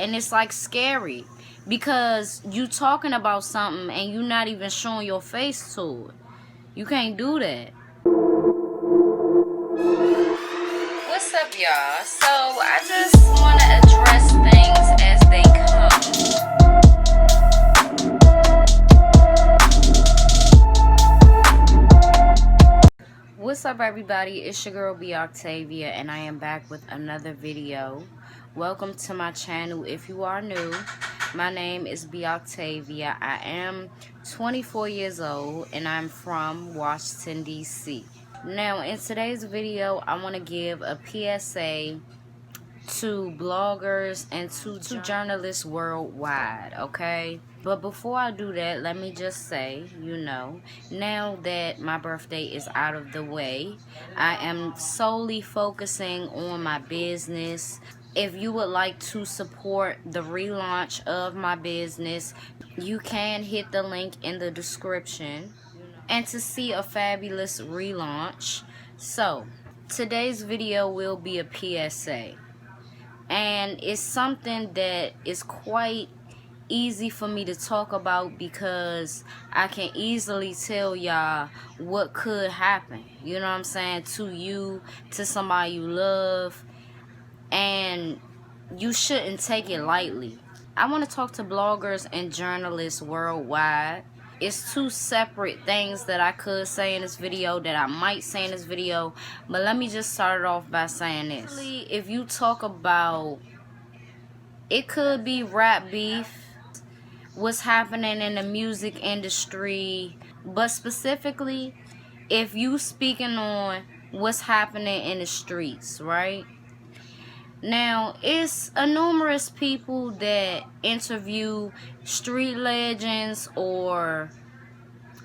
and it's like scary because you talking about something and you not even showing your face to it. You can't do that. What's up, y'all? So I just want to address things as they come. What's up, everybody? It's your girl ZackTV, and I am back with another video. Welcome to my channel. If you are new, my name is ZackTV. I am 24 years old and I'm from Washington, D.C. Now, in today's video, I want to give a PSA to bloggers and to journalists worldwide, okay? But before I do that, let me just say, now that my birthday is out of the way, I am solely focusing on my business. If you would like to support the relaunch of my business, you can hit the link in the description and to see a fabulous relaunch. So, today's video will be a PSA. And it's something that is quite easy for me to talk about because I can easily tell y'all what could happen. You know what I'm saying? To you, to somebody you love. And you shouldn't take it lightly. I want to talk to bloggers and journalists worldwide. It's two separate things that I could say in this video, that I might say in this video, but let me just start it off by saying this. If you talk about, it could be rap beef, what's happening in the music industry, but specifically, if you speaking on what's happening in the streets, right? Now, it's numerous people that interview street legends or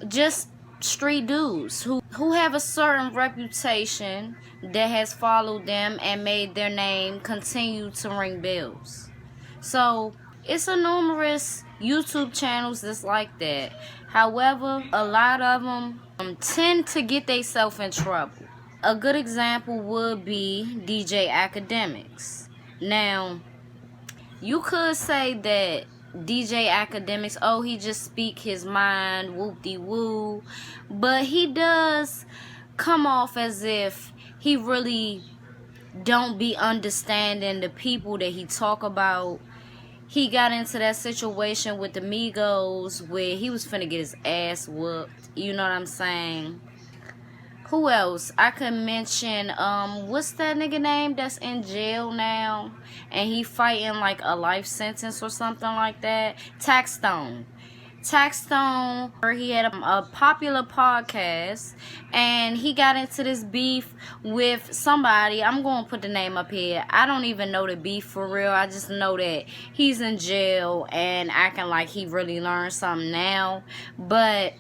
just street dudes who have a certain reputation that has followed them and made their name continue to ring bells. So, it's numerous YouTube channels that's like that. However, a lot of them tend to get themselves in trouble. A good example would be DJ Academics. Now, you could say that DJ Academics, oh, he just speak his mind, whoop-de-woo. But he does come off as if he really don't be understanding the people that he talk about. He got into that situation with the Migos where he was finna get his ass whooped. You know what I'm saying? Who else? I could mention, what's that nigga name that's in jail now? And he fighting like a life sentence or something like that. Taxstone. He had a popular podcast and he got into this beef with somebody. I'm going to put the name up here. I don't even know the beef for real. I just know that he's in jail and acting like he really learned something now. But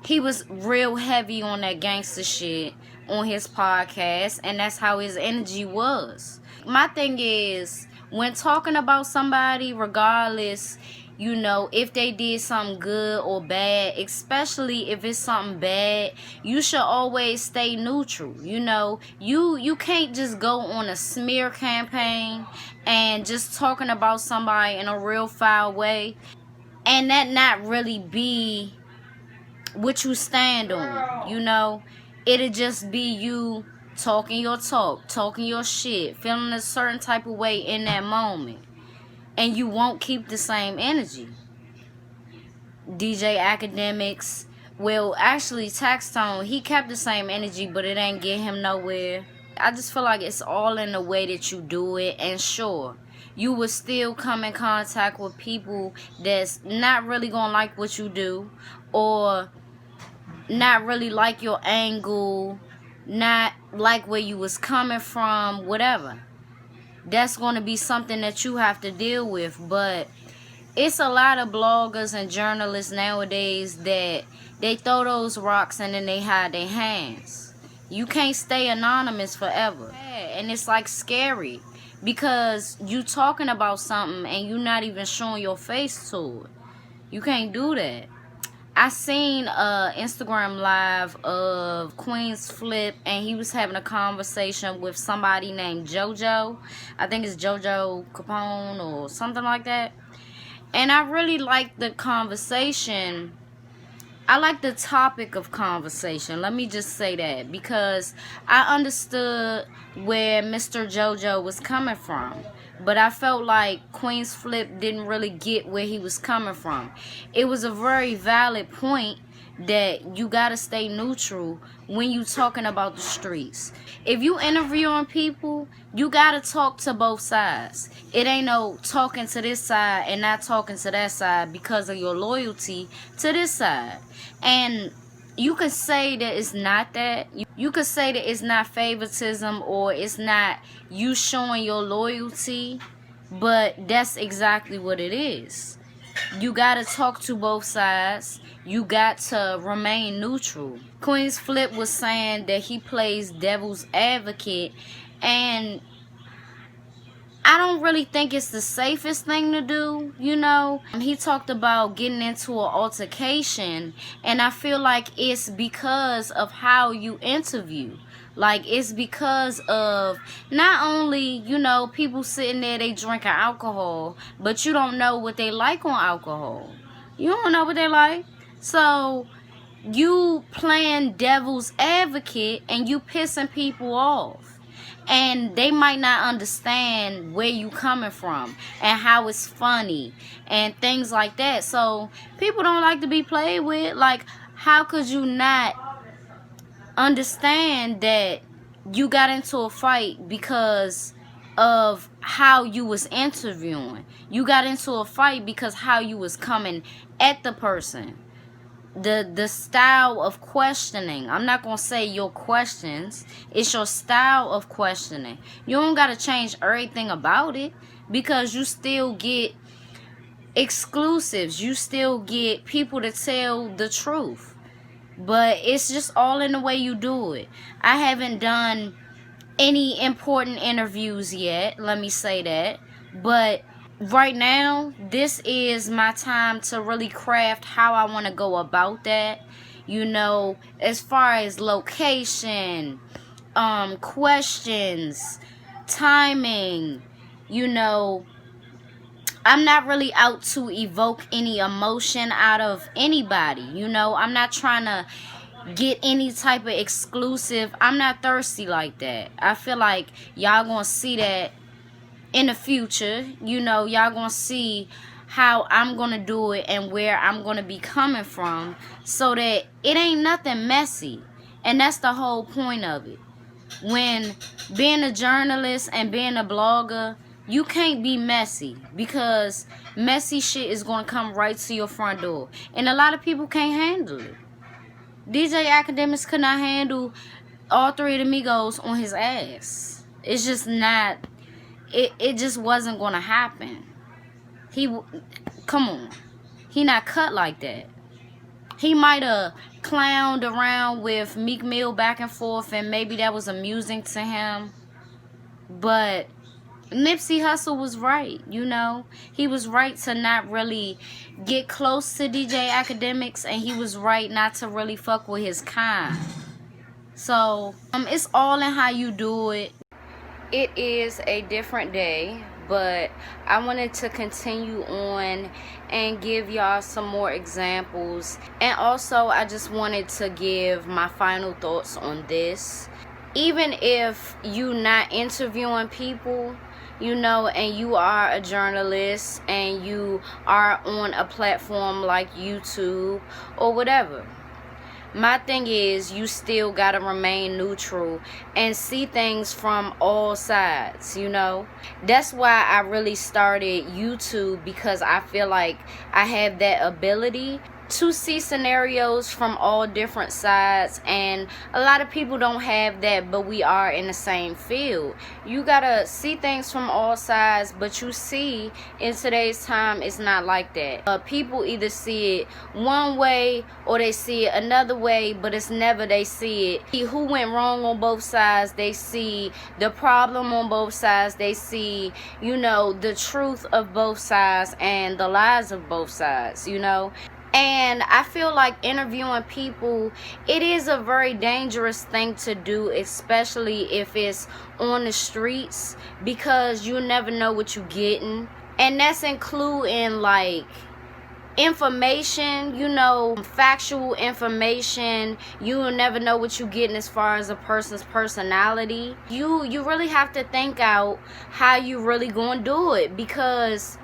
he was real heavy on that gangster shit on his podcast, and that's how his energy was. My thing is, when talking about somebody, regardless, if they did something good or bad, especially if it's something bad, you should always stay neutral. You can't just go on a smear campaign and just talking about somebody in a real foul way, and that not really be what you stand on. It'll just be you talking your talk, talking your shit, feeling a certain type of way in that moment, and you won't keep the same energy. DJ Academics, well, actually Taxstone, he kept the same energy, but it ain't get him nowhere. I just feel like it's all in the way that you do it. And sure, you will still come in contact with people that's not really gonna like what you do, or not really like your angle, not like where you was coming from, whatever. That's going to be something that you have to deal with. But it's a lot of bloggers and journalists nowadays that they throw those rocks and then they hide their hands. You can't stay anonymous forever. And it's like scary because you talking about something and you not even showing your face to it. You can't do that. I seen a Instagram live of Queenzflip, and he was having a conversation with somebody named JoJo. I think it's JoJo Capone or something like that. And I really liked the conversation. I like the topic of conversation. Let me just say that, because I understood where Mr. JoJo was coming from. But I felt like Queenzflip didn't really get where he was coming from. It was a very valid point that you gotta stay neutral when you talking about the streets. If you interviewing people, you gotta talk to both sides. It ain't no talking to this side and not talking to that side because of your loyalty to this side. And you could say that it's not that. You could say that it's not favoritism or it's not you showing your loyalty, but that's exactly what it is. You gotta talk to both sides. You got to remain neutral. Queenzflip was saying that he plays devil's advocate, and I don't really think it's the safest thing to do, you know. He talked about getting into an altercation, and I feel like it's because of how you interview. Like, it's because of not only, you know, people sitting there, they drinking alcohol, but you don't know what they like on alcohol. You don't know what they like. So you playing devil's advocate and you pissing people off. And they might not understand where you coming from and how it's funny and things like that. So people don't like to be played with. Like, how could you not understand that you got into a fight because of how you was interviewing? You got into a fight because how you was coming at the person. The style of questioning. I'm not gonna say your questions. It's your style of questioning. You don't gotta change everything about it, because you still get exclusives. You still get people to tell the truth. But it's just all in the way you do it. I haven't done any important interviews yet, let me say that. But right now, this is my time to really craft how I want to go about that. You know, as far as location, questions, timing, you know, I'm not really out to evoke any emotion out of anybody. You know, I'm not trying to get any type of exclusive. I'm not thirsty like that. I feel like y'all gonna see that in the future. You know, y'all gonna see how I'm gonna do it and where I'm gonna be coming from, so that it ain't nothing messy. And that's the whole point of it. When being a journalist and being a blogger, you can't be messy, because messy shit is gonna come right to your front door, and a lot of people can't handle it. DJ Academics could not handle all three of the Migos on his ass. It's just not. It just wasn't gonna happen. Come on, he not cut like that. He might have clowned around with Meek Mill back and forth, and maybe that was amusing to him. But Nipsey Hussle was right, you know. He was right to not really get close to DJ Academics, and he was right not to really fuck with his kind. So, it's all in how you do it. It is a different day, but I wanted to continue on and give y'all some more examples. And also, I just wanted to give my final thoughts on this. Even if you not interviewing people, you know, and you are a journalist and you are on a platform like YouTube or whatever, my thing is, you still gotta remain neutral and see things from all sides, you know. That's why I really started YouTube, because I feel like I have that ability to see scenarios from all different sides, and a lot of people don't have that, but we are in the same field. You gotta see things from all sides, but you see, in today's time, it's not like that. People either see it one way or they see it another way, but it's never they see it who went wrong on both sides. They see the problem on both sides. They see, you know, the truth of both sides and the lies of both sides, you know. And I feel like interviewing people, it is a very dangerous thing to do, especially if it's on the streets, because you never know what you're getting. And that's including like information, you know, factual information. You will never know what you're getting as far as a person's personality. You really have to think out how you really gonna do it, because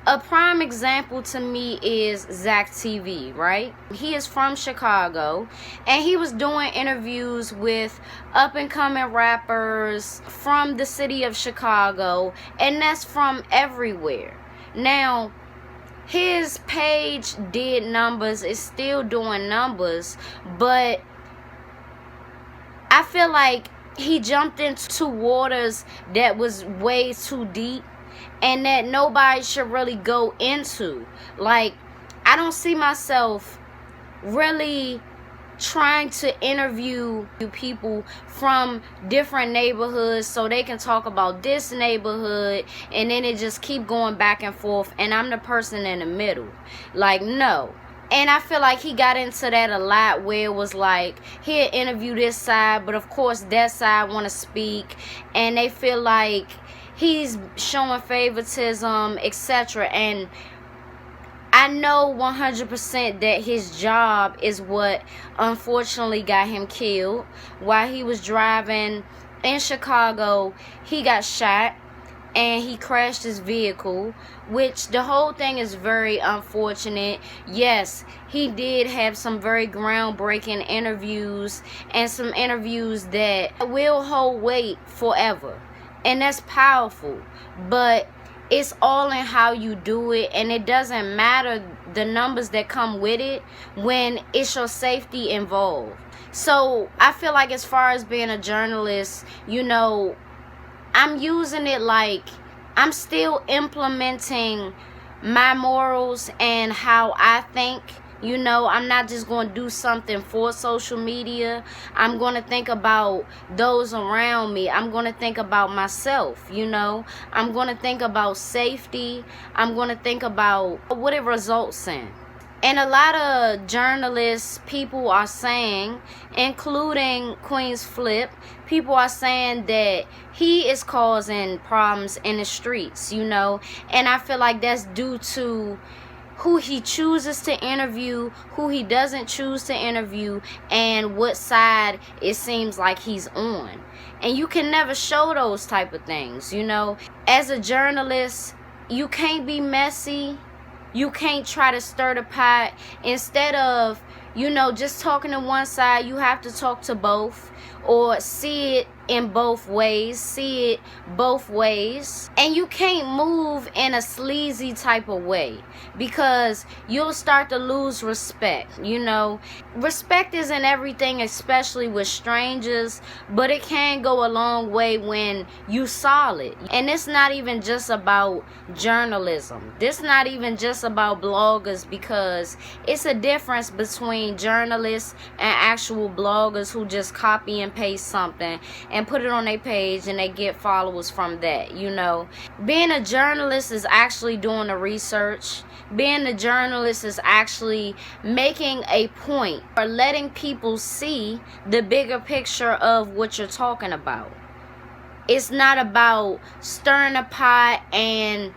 a prime example to me is ZackTV, right? He is from Chicago, and he was doing interviews with up-and-coming rappers from the city of Chicago, and that's from everywhere. Now, his page did numbers, is still doing numbers, but I feel like he jumped into waters that was way too deep and that nobody should really go into. Like, I don't see myself really trying to interview people from different neighborhoods so they can talk about this neighborhood, and then it just keep going back and forth, and I'm the person in the middle. Like, no. And I feel like he got into that a lot, where it was like, he'll interview this side, but of course that side want to speak, and they feel like he's showing favoritism, etc. And I know 100% that his job is what unfortunately got him killed. While he was driving in Chicago, he got shot and he crashed his vehicle, which the whole thing is very unfortunate. Yes, he did have some very groundbreaking interviews, and some interviews that will hold weight forever. And that's powerful, but it's all in how you do it, and it doesn't matter the numbers that come with it when it's your safety involved. So I feel like, as far as being a journalist, you know, I'm using it like I'm still implementing my morals and how I think. You know, I'm not just going to do something for social media. I'm going to think about those around me. I'm going to think about myself, you know. I'm going to think about safety. I'm going to think about what it results in. And a lot of journalists, people are saying, including Queenzflip, people are saying that he is causing problems in the streets, you know. And I feel like that's due to who he chooses to interview, who he doesn't choose to interview, and what side it seems like he's on. And you can never show those type of things, you know. As a journalist, you can't be messy. You can't try to stir the pot. Instead of, you know, just talking to one side, you have to talk to both, or see it in both ways, see it both ways. And you can't move in a sleazy type of way, because you'll start to lose respect, you know. Respect isn't everything, especially with strangers, but it can go a long way when you solid. And it's not even just about journalism. This not even just about bloggers, because it's a difference between journalists and actual bloggers who just copy and paste something and put it on their page and they get followers from that, you know. Being a journalist is actually doing the research. Being a journalist is actually making a point, or letting people see the bigger picture of what you're talking about. It's not about stirring a pot and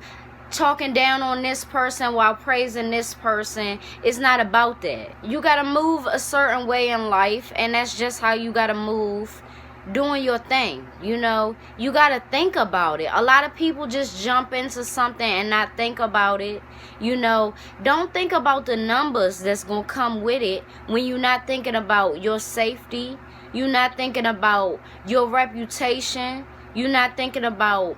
talking down on this person while praising this person. It's not about that. You gotta move a certain way in life, and that's just how you gotta move, doing your thing, you know. You gotta think about it. A lot of people just jump into something and not think about it, you know. Don't think about the numbers that's gonna come with it when you're not thinking about your safety. You're not thinking about your reputation. You're not thinking about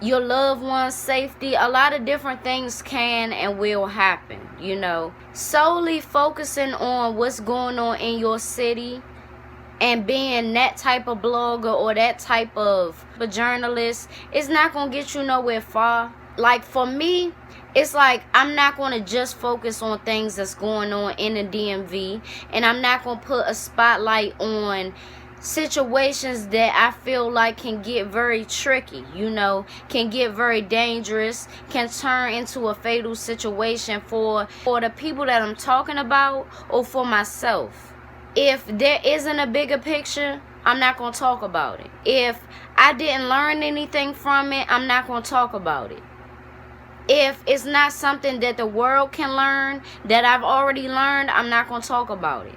your loved one's safety. A lot of different things can and will happen, you know. Solely focusing on what's going on in your city and being that type of blogger or that type of a journalist is not going to get you nowhere far. Like, for me, it's like I'm not going to just focus on things that's going on in the DMV, and I'm not going to put a spotlight on situations that I feel like can get very tricky, you know, can get very dangerous, can turn into a fatal situation for the people that I'm talking about or for myself. If there isn't a bigger picture, I'm not going to talk about it. If I didn't learn anything from it, I'm not going to talk about it. If it's not something that the world can learn, that I've already learned, I'm not going to talk about it.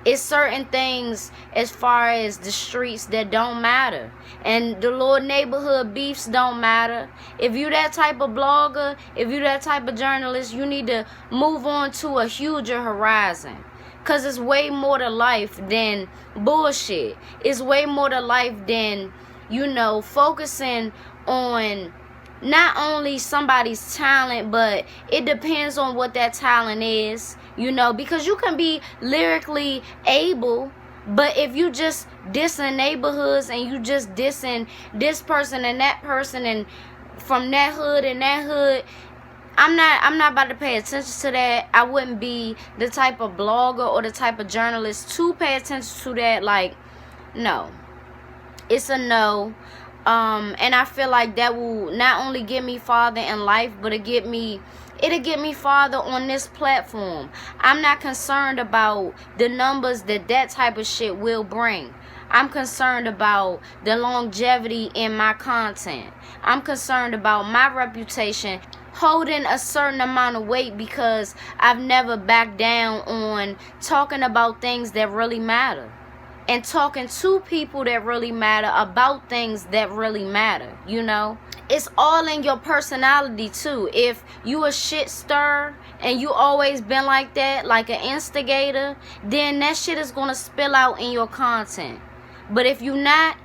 It's certain things as far as the streets that don't matter. And the little neighborhood beefs don't matter. If you that type of blogger, if you that type of journalist, you need to move on to a huger horizon. Because it's way more to life than bullshit. It's way more to life than, you know, focusing on not only somebody's talent, but it depends on what that talent is, you know, because you can be lyrically able, but if you just dissing neighborhoods and you just dissing this person and that person and from that hood and that hood, I'm not about to pay attention to that. I wouldn't be the type of blogger or the type of journalist to pay attention to that. Like, no. It's a no. And I feel like that will not only get me farther in life, but it'll get me farther on this platform. I'm not concerned about the numbers that type of shit will bring. I'm concerned about the longevity in my content. I'm concerned about my reputation holding a certain amount of weight, because I've never backed down on talking about things that really matter. And talking to people that really matter about things that really matter, you know? It's all in your personality too. If you a shit stirrer and you always been like that, like an instigator, then that shit is gonna spill out in your content. But if you not,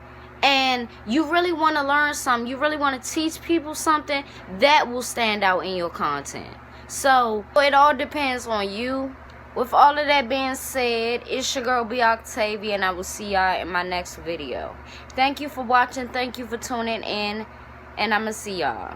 and you really want to learn something, you really want to teach people something, that will stand out in your content. So it all depends on you. With all of that being said, it's your girl ZackTV, and I will see y'all in my next video. Thank you for watching. Thank you for tuning in, and I'm going to see y'all.